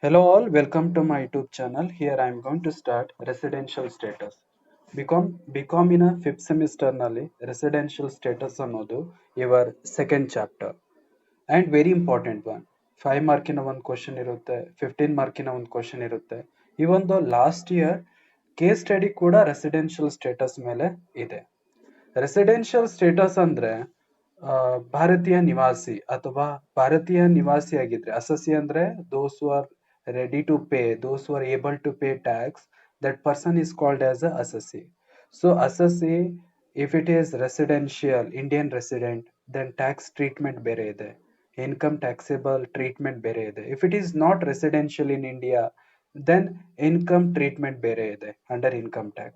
Hello all, welcome to my YouTube channel. Here I am going to start residential status. BCom in a fifth semester nalli residential status ಅನ್ನೋದು your second chapter and very important one. 5 ಮಾರ್ಕಿನ ಒಂದು question ಇರುತ್ತೆ, 15 ಮಾರ್ಕಿನ ಒಂದು question ಇರುತ್ತೆ. ಈ ಒಂದು last year case study ಕೂಡ residential status ಮೇಲೆ ಇದೆ. ರೆಸಿಡೆನ್ಷಿಯಲ್ ಸ್ಟೇಟಸ್ ಅಂದ್ರೆ ಭಾರತೀಯ ನಿವಾಸಿ ಅಥವಾ ಭಾರತೀಯ ನಿವಾಸಿ ಆಗಿದ್ರೆ ಅಸಸಿ ಅಂದ್ರೆ those who are ready to pay, those who are able to pay tax, that person is called as a assessee. So assessee, if it is residential Indian resident, then tax treatment ಬೇರೆ ಇದೆ, income taxable treatment ಬೇರೆ ಇದೆ. If it is not residential in India, then income treatment ಬೇರೆ ಇದೆ under income tax.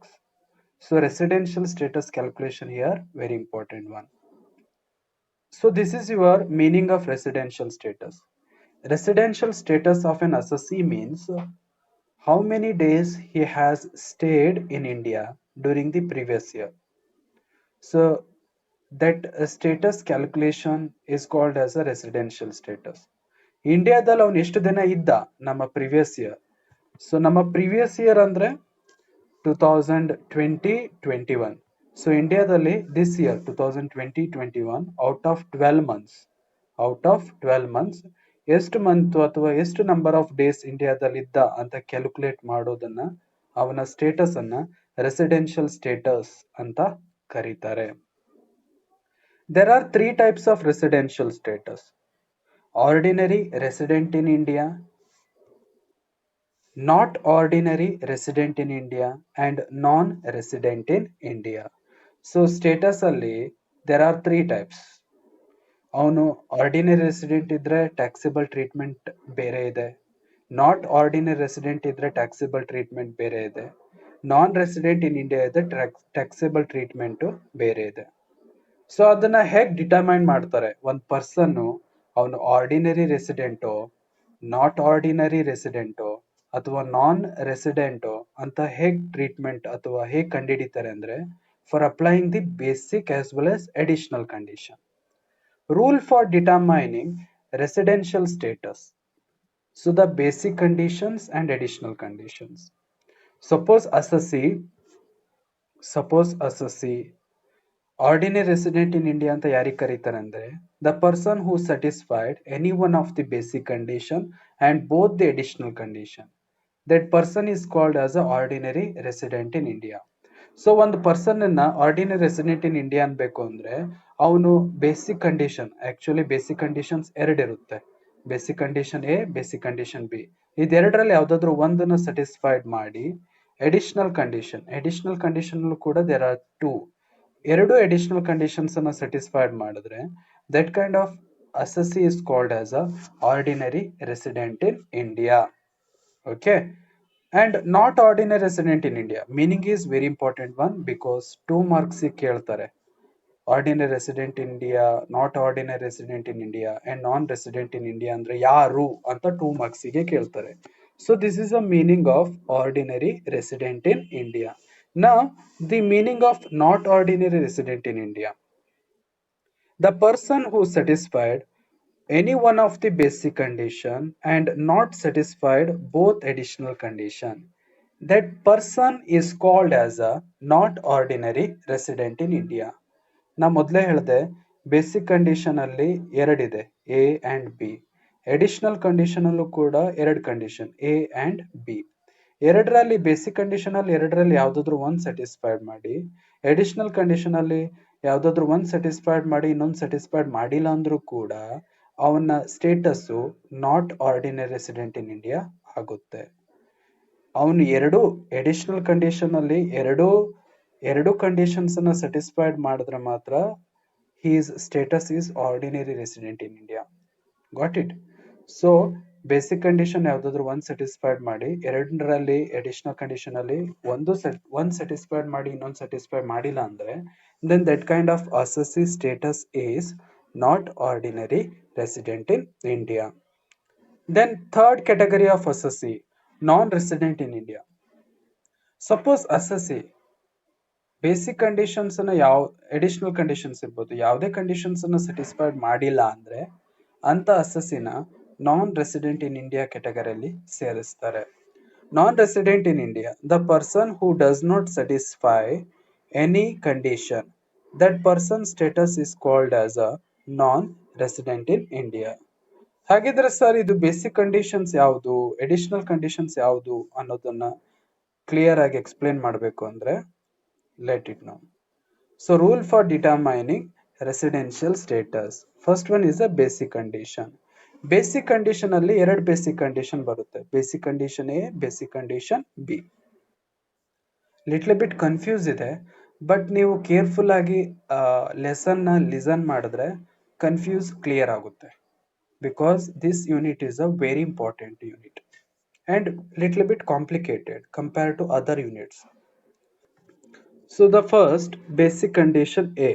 So residential status calculation here very important one. So this is your meaning of residential status. Residential status of an assessee means how many days he has stayed in India during the previous year. So that status calculation is called as a residential status. ಇಂಡಿಯಾದಲ್ಲಿ ಅವನು ಎಷ್ಟು ದಿನ ಇದ್ದ ನಮ್ಮ previous year. So ನಮ್ಮ previous year ಅಂದ್ರೆ 2020-21. So ಇಂಡಿಯಾದಲ್ಲಿ this year 2020-21 out of 12 months ಎಷ್ಟು ಮಂತ್ ಅಥವಾ ಎಷ್ಟು ನಂಬರ್ ಆಫ್ ಡೇಸ್ ಇಂಡಿಯಾದಲ್ಲಿ ಇದ್ದ ಅಂತ ಕ್ಯಾಲ್ಕುಲೇಟ್ ಮಾಡೋದನ್ನ ಅವನ ಸ್ಟೇಟಸ್ ಅನ್ನ ರೆಸಿಡೆನ್ಷಿಯಲ್ ಸ್ಟೇಟಸ್ ಅಂತ ಕರೀತಾರೆ. There are three types of residential status: ordinary resident in India, not ordinary resident in India, and non-resident in India. So status ಅಲ್ಲಿ there are three types. ಅವನು ಆರ್ಡಿನರಿ ರೆಸಿಡೆಂಟ್ ಇದ್ರೆ taxable treatment ಬೇರೆ ಇದೆ, not ordinary resident ಇದ್ರೆ taxable treatment ಬೇರೆ ಇದೆ, ನಾನ್ resident in India ಇದೆ taxable treatment ಬೇರೆ ಇದೆ. ಸೊ ಅದನ್ನ ಹೇಗ್ ಡಿಟರ್ಮೈನ್ ಮಾಡ್ತಾರೆ, ಒಂದ್ ಪರ್ಸನ್ ಅವನು ಆರ್ಡಿನರಿ ರೆಸಿಡೆಂಟೋ ನಾಟ್ ಆರ್ಡಿನರಿ ರೆಸಿಡೆಂಟೋ ಅಥವಾ ನಾನ್ ರೆಸಿಡೆಂಟೋ ಅಂತ ಹೇಗ್ ಟ್ರೀಟ್ಮೆಂಟ್ ಅಥವಾ ಹೇಗ್ ಕಂಡುಹಿಡಿತಾರೆ ಅಂದ್ರೆ for applying the basic as well as additional condition. Rule for determining residential status. So the basic conditions and additional conditions. Suppose assessee ordinary resident in India anta yaರಿಗೆ ಕರೀತಾರೆ ಅಂದ್ರೆ the person who satisfied any one of the basic condition and both the additional condition, that person is called as a ordinary resident in India. So ಒಂದು person ಅನ್ನ ordinary resident in India ಅನ್ಬೇಕು ಅಂದ್ರೆ ಅವನು basic condition, actually basic conditions ಎರಡಿರುತ್ತೆ, basic condition A, basic condition B. ಇದೆರಡರಲ್ಲಿ ಯಾವ್ದಾದ್ರು ಒಂದನ್ನು satisfied ಮಾಡಿ ಅಡಿಷನಲ್ ಕಂಡೀಷನ್ ಕೂಡ ದೇರ್ ಆರ್ ಟೂ, ಎರಡು ಅಡಿಷನಲ್ ಕಂಡೀಷನ್ಸ್ ಅನ್ನ ಸ್ಯಾಟಿಸ್ಫೈಡ್ ಮಾಡಿದ್ರೆ that kind of assessee is called as a ordinary resident in India. Okay. And not ordinary resident in India, meaning is very important one because 2 marks ಕೇಳ್ತಾರೆ. Ordinary resident in India, not ordinary resident in India and non-resident in India ಅಂದ್ರೆ ಯಾರು ಅಂತ 2 marks ಗೆ ಕೇಳ್ತಾರೆ. So this is the meaning of ordinary resident in India. Now the meaning of not ordinary resident in India. The person who satisfied any one of the basic condition and not satisfied both additional condition, that person is called as a not ordinary resident in India. ನಾ ಮೊದಲೇ ಹೇಳಿದೆ basic condition ಅಲ್ಲಿ ಎರಡಿದೆ, A and B. Additional condition ಅಲ್ಲೂ ಕೂಡ ಎರಡು condition, A and B. ಎರಡರಲ್ಲಿ basic condition ಅಲ್ಲಿ ಎರಡರಲ್ಲಿ ಯಾವ್ದಾದ್ರು ಒಂದ್ ಸ್ಯಾಟಿಸ್ಫೈಡ್ ಮಾಡಿ, ಅಡಿಷನಲ್ ಕಂಡೀಷನ್ ಅಲ್ಲಿ ಯಾವ್ದಾದ್ರು ಒಂದ್ ಸ್ಯಾಟಿಸ್ಫೈಡ್ ಮಾಡಿ ಇನ್ನೊಂದು ಸ್ಯಾಟಿಸ್ಫೈಡ್ ಮಾಡಿಲ್ಲ ಅಂದ್ರೂ ಕೂಡ ಅವನ status not ordinary resident in India ಆಗುತ್ತೆ. ಅವನು ಎರಡು ಅಡಿಷನಲ್ ಕಂಡೀಷನ್ ಅಲ್ಲಿ ಎರಡು ಕಂಡೀಷನ್ಸ್ ಅನ್ನ ಸ್ಯಾಟಿಸ್ಫೈಡ್ ಮಾಡಿದ್ರೆ ಮಾತ್ರ he's status is ordinary resident in India. Got it? So basic condition ಯಾವ್ದಾದ್ರು ಒಂದ್ ಸ್ಯಾಟಿಸ್ಫೈಡ್ ಮಾಡಿ, ಎರಡರಲ್ಲಿ ಅಡಿಷನಲ್ ಕಂಡೀಷನ್ ಅಲ್ಲಿ ಒಂದ್ ಸ್ಯಾಟಿಸ್ಫೈಡ್ ಮಾಡಿ ಇನ್ನೊಂದು ಸ್ಯಾಟಿಸ್ಫೈಡ್ ಮಾಡಿಲ್ಲ ಅಂದ್ರೆ then that kind of assessee status is not ordinary resident in India. Then third category of assessee, non-resident in India. Suppose assessee basic conditions ಅನ್ನ ಅಡಿಷನಲ್ ಕಂಡೀಷನ್ಸ್ ಇರ್ಬೋದು ಯಾವುದೇ ಕಂಡೀಷನ್ಸ್ ಅನ್ನ ಸ್ಯಾಟಿಸ್ಫೈಡ್ ಮಾಡಿಲ್ಲ ಅಂದ್ರೆ ಅಂತ ಅಸಸಿನ ನಾನ್ ರೆಸಿಡೆಂಟ್ ಇನ್ ಇಂಡಿಯಾ ಕೆಟಗರಿಯಲ್ಲಿ ಸೇರಿಸ್ತಾರೆ. ನಾನ್ resident in India, the person who does not satisfy any condition, that person status is called as a non resident in India. ಹಾಗಿದ್ರೆ sir ಇದು ಬೇಸಿಕ್ ಕಂಡೀಷನ್ಸ್ ಯಾವುದು, ಎಡಿಷನಲ್ ಕಂಡೀಷನ್ಸ್ ಯಾವುದು ಅನ್ನೋದನ್ನ clear ಆಗಿ explain ಮಾಡಬೇಕು ಅಂದ್ರೆ let it now. So rule for determining residential status. First one is a basic condition. Basic condition ಅಲ್ಲಿ ಎರಡು ಬೇಸಿಕ್ ಕಂಡೀಷನ್ ಬರುತ್ತೆ, basic condition A, basic condition B. Little bit confuse ಇದೆ, but ನೀವು careful ಆಗಿ lesson ನ listen ಮಾಡಿದ್ರೆ confuse clear ಆಗುತ್ತೆ. Because this unit is a very important unit and little bit complicated compared to other units. So the first basic condition A.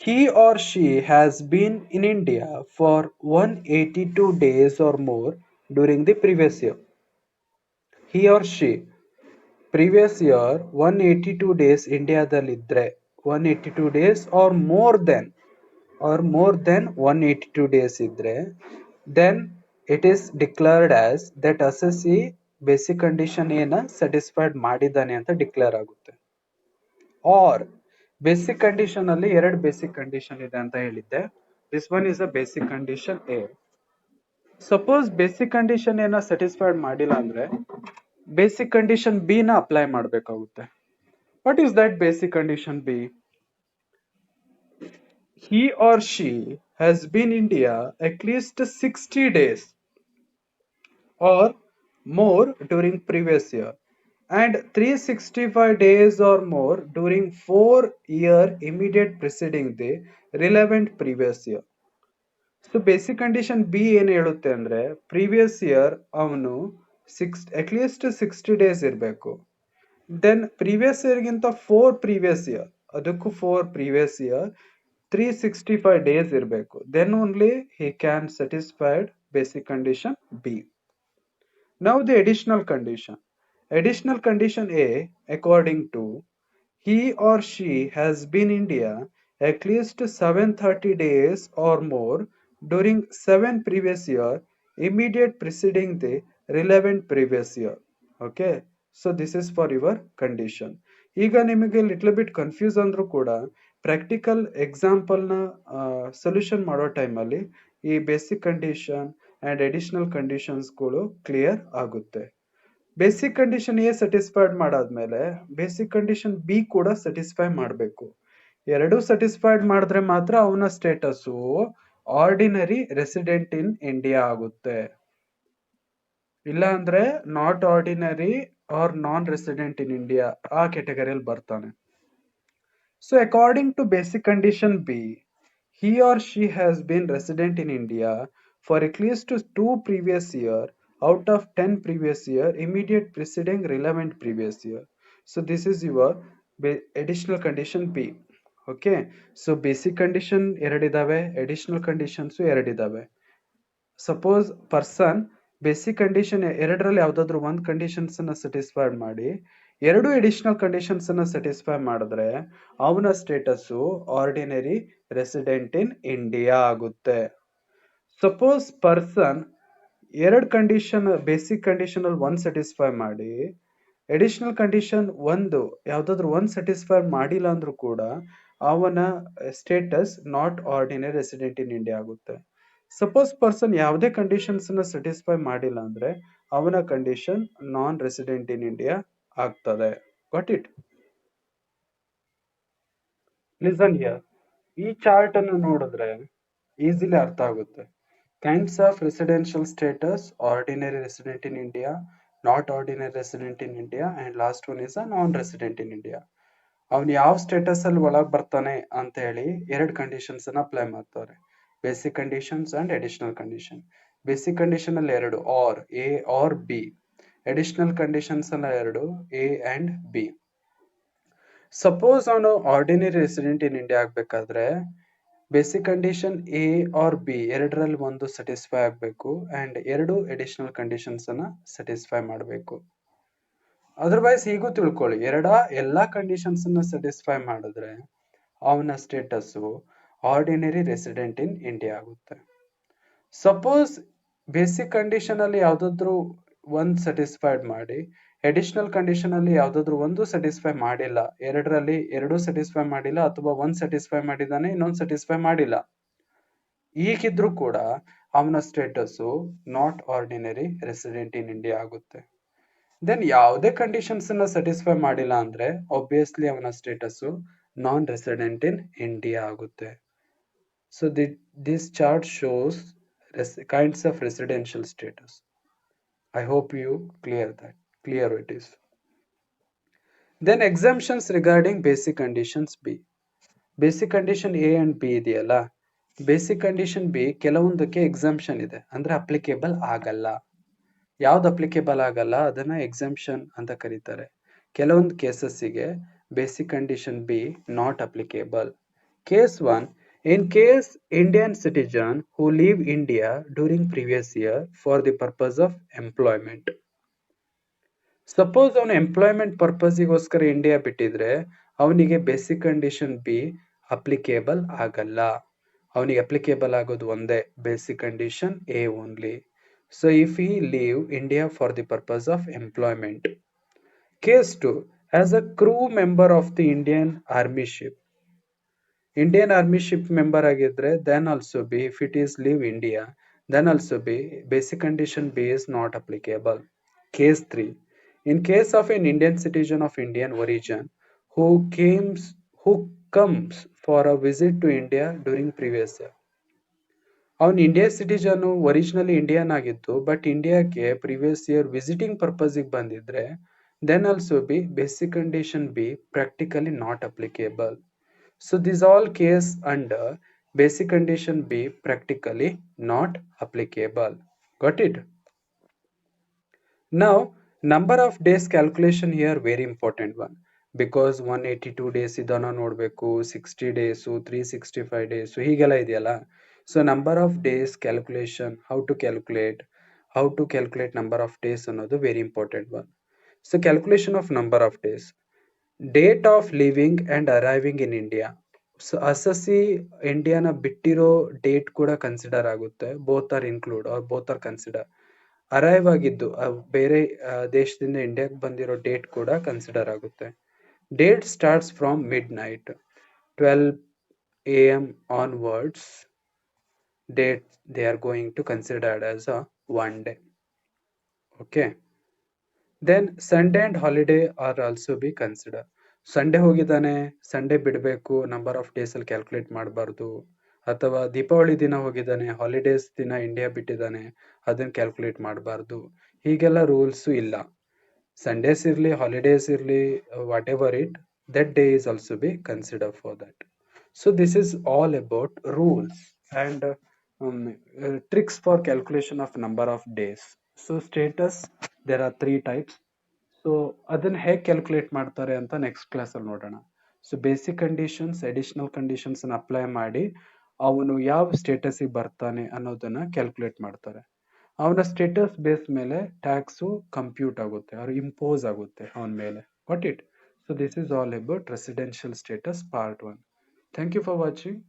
He or she has been in India for 182 days or more during the previous year. He or she previous year 182 days ಇಂಡಿಯಾದಲ್ಲಿದ್ರೆ 182 days or more than 182 days ಇದ್ರೆ then it is declared as that assessee basic condition ಏನ satisfied ಮಾಡಿದ್ದಾನೆ ಅಂತ declare ಆಗುತ್ತೆ. R basic condition ಅಲ್ಲಿ ಎರಡು basic condition ಇದೆ ಅಂತ ಹೇಳಿದ್ದೆ. This one is a basic condition A. Suppose basic condition ಏನ ಸ್ಯಾಟಿಸ್ಫೈಡ್ ಮಾಡಿಲ್ಲ ಅಂದ್ರೆ ಬೇಸಿಕ್ ಕಂಡೀಷನ್ ಬಿ ನ ಅಪ್ಲೈ ಮಾಡಬೇಕಾಗುತ್ತೆ. What is that basic condition B? He or she has been in India at least 60 days or more during previous year and 365 days or more during 4-year immediate preceding the relevant previous year. So basic condition B ಏನ್ ಹೇಳುತ್ತೆ ಅಂದ್ರೆ previous year ಅವನು at least 60 days ಇರಬೇಕು. Then previous year ಗಿಂತ 4 previous year, ಅದಕ್ಕೂ 4 previous year 365 days ಇರಬೇಕು. Then only he can satisfied basic condition B. Now the additional condition. Additional condition A, according to he or she has been in India at least 730 days or more during 7 previous year immediate preceding the relevant previous year. Okay, so this is for your condition. ಈಗ ನಿಮಗೆ little bit confuse ಅಂದ್ರೂ ಕೂಡ practical ಎಕ್ಸಾಂಪಲ್ನ solution ಮಾಡೋ ಟೈಮಲ್ಲಿ ಈ basic condition and additional ಕಂಡೀಷನ್ಸ್ಗಳು clear ಆಗುತ್ತೆ. Basic condition A satisfied ಮಾಡಾದ್ಮೇಲೆ ಬೇಸಿಕ್ ಕಂಡೀಷನ್ ಬಿ ಕೂಡ ಸ್ಯಾಟಿಸ್ಫೈ ಮಾಡಬೇಕು. ಎರಡೂ ಸ್ಯಾಟಿಸ್ಫೈಡ್ ಮಾಡಿದ್ರೆ ಮಾತ್ರ ಅವನ status ordinary resident in India ಆಗುತ್ತೆ. ಇಲ್ಲ ಅಂದ್ರೆ not ordinary or non resident in India ಆ ಕೆಟಗರಿಯಲ್ಲಿ ಬರ್ತಾನೆ. So according to basic condition B, he or she has been resident in India for at least 2 previous year out of 10 previous year immediate preceding relevant previous year. So this is your additional condition B. Okay, so basic condition ಎರಡಿದಾವೆ, additional conditions ಎರಡಿದಾವೆ. Suppose person basic condition ಎರಡರಲ್ಲಿ ಯಾವ್ದಾದ್ರು ಒಂದು conditions ಅನ್ನ satisfied ಮಾಡಿ ಎರಡು additional conditions ಅನ್ನ satisfy ಮಾಡಿದ್ರೆ ಅವನ status ordinary resident in India ಆಗುತ್ತೆ. ಸಪೋಸ್ ಪರ್ಸನ್ ಎರಡು ಕಂಡೀಷನ್ ಬೇಸಿಕ್ ಕಂಡೀಷನ್ ಅಲ್ಲಿ ಒಂದ್ ಸ್ಯಾಟಿಸ್ಫೈ ಮಾಡಿ ಎಡಿಷನಲ್ ಕಂಡೀಷನ್ ಯಾವ್ದಾದ್ರು ಒಂದ್ ಸ್ಯಾಟಿಸ್ಫೈ ಮಾಡಿಲ್ಲ ಅಂದ್ರೂ ಕೂಡ ಅವನ status not ordinary resident in India ಆಗುತ್ತೆ. ಸಪೋಸ್ ಪರ್ಸನ್ ಯಾವುದೇ ಕಂಡೀಷನ್ಸ್ ನ ಸ್ಯಾಟಿಸ್ಫೈ ಮಾಡಿಲ್ಲ ಅಂದ್ರೆ ಅವನ condition non resident in India ಆಗ್ತದೆ. Got it? ಲಿಸನ್ ಹಿಯರ್, ಈ ಚಾರ್ಟ್ ಅನ್ನು ನೋಡಿದ್ರೆ ಈಸಿಲಿ ಅರ್ಥ ಆಗುತ್ತೆ. Kinds of residential status: ordinary resident in India, not ordinary resident in India and last one is a non resident in India. ಅವ್ನು ಯಾವ status ಅಲ್ಲಿ ಒಳಗ್ ಬರ್ತಾನೆ ಅಂತ ಹೇಳಿ ಎರಡು ಕಂಡೀಷನ್ಸ್ ಅನ್ನ ಅಪ್ಲೈ ಮಾಡ್ತಾರೆ, basic conditions and additional condition. Basic condition ಅಲ್ಲಿ ಎರಡು or, A or B. Additional conditions ಅಲ್ಲ ಎರಡು, ಎ ಅಂಡ್ ಬಿ. ಸಪೋಸ್ ಅವನು ಆರ್ಡಿನರಿ ರೆಸಿಡೆಂಟ್ ಇನ್ ಇಂಡಿಯಾ ಆಗ್ಬೇಕಾದ್ರೆ basic condition A or B ಎರಡರಲ್ಲಿ ಒಂದು ಸ್ಯಾಟಿಸ್ಫೈ ಆಗ್ಬೇಕು ಅಂಡ್ ಎರಡು ಅಡಿಷನಲ್ ಕಂಡೀಷನ್ಸ್ ಅನ್ನ ಸ್ಯಾಟಿಸ್ಫೈ ಮಾಡಬೇಕು. ಅದರ್ವೈಸ್ ಹೀಗೂ ತಿಳ್ಕೊಳ್ಳಿ, ಎಲ್ಲಾ ಕಂಡೀಷನ್ಸ್ ಅನ್ನ ಸ್ಯಾಟಿಸ್ಫೈ ಮಾಡಿದ್ರೆ ಅವನ status ordinary resident in India ಆಗುತ್ತೆ. ಸಪೋಸ್ ಬೇಸಿಕ್ ಕಂಡೀಷನ್ ಅಲ್ಲಿ ಯಾವ್ದಾದ್ರು ಒಂದ್ ಸ್ಯಾಟಿಸ್ಫೈಡ್ ಮಾಡಿ, ಅಡಿಷನಲ್ ಕಂಡೀಷನ್ ಅಲ್ಲಿ ಯಾವ್ದಾದ್ರು ಒಂದು ಸ್ಯಾಟಿಸ್ಫೈ ಮಾಡಿಲ್ಲ, ಎರಡರಲ್ಲಿ ಎರಡು ಸ್ಯಾಟಿಸ್ಫೈ ಮಾಡಿಲ್ಲ, ಅಥವಾ ಒಂದ್ ಸ್ಯಾಟಿಸ್ಫೈ ಮಾಡಿದಾನೆ ಇನ್ನೊಂದ್ ಸ್ಯಾಟಿಸ್ಫೈ ಮಾಡಿಲ್ಲ, ಈಗಿದ್ರು ಕೂಡ ಅವನ status not ordinary resident in India ಆಗುತ್ತೆ. ದೆನ್ ಯಾವುದೇ ಕಂಡೀಷನ್ಸ್ ಅನ್ನ ಸ್ಯಾಟಿಸ್ಫೈ ಮಾಡಿಲ್ಲ ಅಂದ್ರೆ ಆಬ್ವಿಯಸ್ಲಿ ಅವನ status non resident in India ಆಗುತ್ತೆ. So this chart shows kinds of residential status. I hope you clear it is. Then exemptions regarding basic conditions B. Basic condition A and B ಇದೆಯಲ್ಲ, basic condition B ಕೆಲವೊಂದಕ್ಕೆ exemption ಇದೆ, ಅಂದ್ರೆ applicable ಆಗಲ್ಲ. ಯಾವ್ದು applicable ಆಗಲ್ಲ ಅದನ್ನ exemption ಅಂತ ಕರೀತಾರೆ. ಕೆಲವೊಂದು ಕೇಸಸ್ಸಿಗೆ basic condition B not applicable. Case 1. In case Indian citizen who leave India during previous year for the purpose of employment. Suppose ಅವನು ಎಂಪ್ಲಾಯ್ಮೆಂಟ್ ಪರ್ಪಸ್ಗೋಸ್ಕರ ಇಂಡಿಯಾ ಬಿಟ್ಟಿದ್ರೆ ಅವನಿಗೆ ಬೇಸಿಕ್ ಕಂಡೀಷನ್ ಬಿ ಅಪ್ಲಿಕೇಬಲ್ ಆಗಲ್ಲ. ಅವನಿಗೆ ಅಪ್ಲಿಕೇಬಲ್ ಆಗೋದು ಒಂದೇ, basic condition A only. So if he leave India for the purpose of employment. Case 2. As a crew member of the Indian army ship. Indian army ship member ಆಗಿದ್ರೆ then also be, if it is leave India then also be, basic condition B is not applicable. Case 3. In case of an Indian citizen of Indian origin who comes for a visit to India during previous year. ಅವನು India citizen originally Indian ಆಗಿತ್ತು, but ಇಂಡಿಯಾಕ್ಕೆ previous year visiting ಪರ್ಪಸ್ಗೆ ಬಂದಿದ್ರೆ then also B basic condition B practically not applicable. So these all case under basic condition B practically not applicable. Got it? Now number of days calculation here very important one, because 182 days idana nodbeku, 60 days, 365 days, so higella ideyalla. So number of days calculation, how to calculate number of days ಅನ್ನೋದು very important one. So calculation of number of days. Date of living and arriving in India. So assessee ಇಂಡಿಯಾನ ಬಿಟ್ಟಿರೋ date ಕೂಡ consider ಆಗುತ್ತೆ. Both are include or both are consider. Arrive ಆಗಿದ್ದು ಬೇರೆ ದೇಶದಿಂದ ಇಂಡಿಯಾಗೆ ಬಂದಿರೋ ಡೇಟ್ ಕೂಡ ಕನ್ಸಿಡರ್ ಆಗುತ್ತೆ. Date starts from midnight 12 AM onwards. Date they are going to considered as a one day. Okay. Then Sunday and holiday are also be consider. Sunday ಹೋಗಿದ್ದಾನೆ, Sunday ಬಿಡಬೇಕು, number of days ಅಲ್ಲಿ calculate ಮಾಡಬಾರ್ದು. ಅಥವಾ ದೀಪಾವಳಿ ದಿನ ಹೋಗಿದ್ದಾನೆ, holidays ದಿನ India ಬಿಟ್ಟಿದ್ದಾನೆ, ಅದನ್ನ ಕ್ಯಾಲ್ಕುಲೇಟ್ ಮಾಡಬಾರ್ದು. ಹೀಗೆಲ್ಲ ರೂಲ್ಸ್ ಇಲ್ಲ. ಸಂಡೇಸ್ ಇರ್ಲಿ, ಹಾಲಿಡೇಸ್ ಇರ್ಲಿ, what ever it, that day is also be considered for that. So this is all about rules and tricks for calculation of number of days. So status, there are 3 types. So ಅದನ್ನ ಹೇಗೆ calculate ಮಾಡ್ತಾರೆ ಅಂತ next ಕ್ಲಾಸಲ್ಲಿ ನೋಡೋಣ. So basic conditions, additional conditions apply ಮಾಡಿ ಅವನು ಯಾವ ಸ್ಟೇಟಸ್ಗೆ ಬರ್ತಾನೆ ಅನ್ನೋದನ್ನ ಕ್ಯಾಲ್ಕುಲೇಟ್ ಮಾಡ್ತಾರೆ. ಅವನ ಸ್ಟೇಟಸ್ ಬೇಸ್ ಮೇಲೆ ಟ್ಯಾಕ್ಸು ಕಂಪ್ಯೂಟ್ ಆಗುತ್ತೆ, ಅವ್ರು ಇಂಪೋಸ್ ಆಗುತ್ತೆ ಅವನ ಮೇಲೆ. What it? So this is all about residential status part 1. Thank you for watching.